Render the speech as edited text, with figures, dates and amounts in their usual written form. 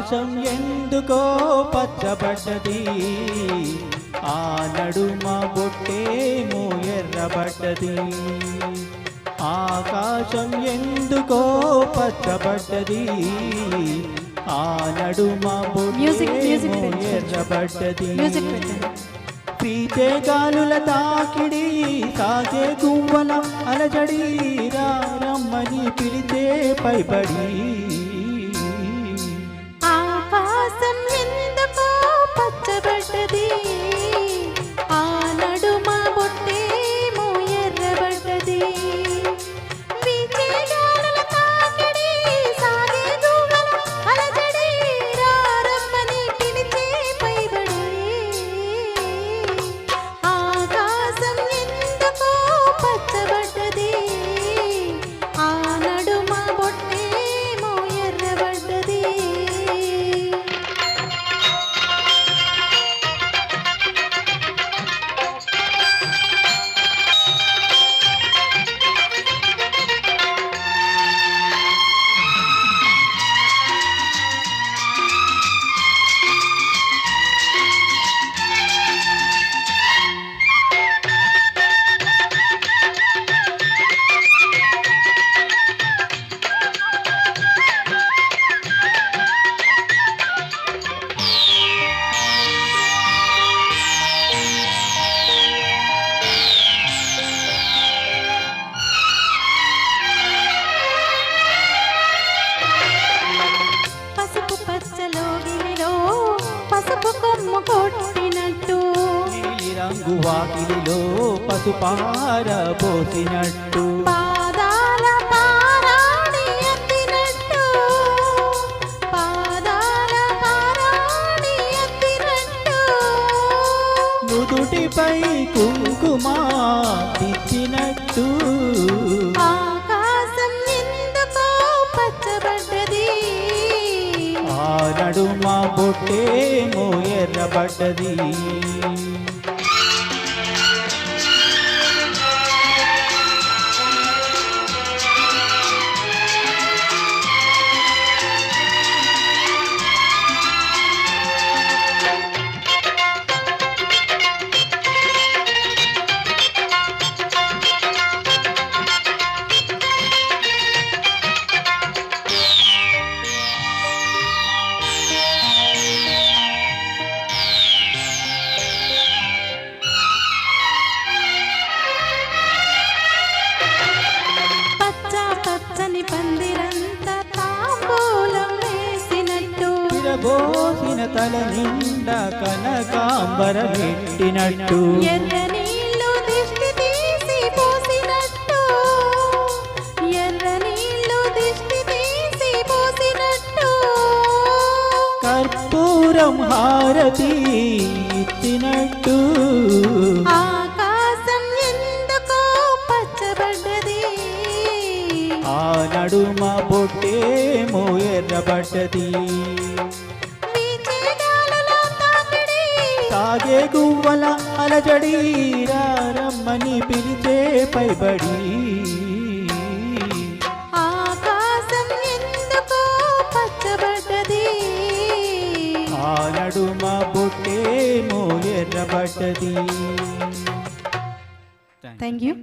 ఆకాశం ఎందుకో పచ్చబడ్డది, ఆ నడుమ బొట్టేమో ఎర్రబడ్డది. ఆకాశం ఎందుకో పచ్చబడ్డది, ఆ నడుమ బొట్టేమో ఎర్రబడ్డది. పీచే గాలుల తాకిడి, సాగే గువ్వల అలజడి, రమ్మని పిలిచే పైబడి. ఆకాశం ఎందుకో పచ్చబడ్డది, ఆ నడుమ బొట్టేమో ఎర్రబడ్డది. పీచే గాలుల తాకిడి, సాగే గువ్వల అలజడి, రమ్మని పిలిచే పైబడి. ఆకాశం ఎందుకో పచ్చబడ్డది, ఆ నడుమ బొట్టేమో ఎర్రబడ్డది. పసుపు పచ్చలోగిలిలో పసుపు కొమ్ము కొట్టినట్టు, నీలి రంగు వాకిలిలో పసుపార పోసినట్టు, పాదాల పారాణి ఎత్తినట్టు, పాదాల పారాణి ఎత్తినట్టు. నుదుటిపై కుంకుమ తెచ్చినట్టు. ఆకాశం ఎందుకో పచ్చబడ్డది, ఆ నడుమ బొట్టేమో ఎర్రబడ్డది. పచ్చ పచ్చని పందిరంతా తాంబూలం వేసినట్టు, విరబోసిన తల నిండా కనకాంబర పెట్టినట్టు, ఎర్ర నీళ్ళు దిష్టి తీసి పోసినట్టు, ఎర్ర నీళ్ళు దిష్టి తీసి పోసినట్టు. కర్పూరం హారతి ఇచ్చినట్టు. ఆకాశం ఎందుకో పచ్చబడ్డది, ఆ నడుమ బొట్టేమో ఎర్రబడ్డది. వీచే గాలుల తాకిడి, సాగే గువ్వల అలజడి, రమ్మని పిలిచే పైబడి. ఆకాశం ఎందుకో పచ్చబడ్డది, ఆ నడుమ బొట్టేమో ఎర్రబడ్డది. Thank you.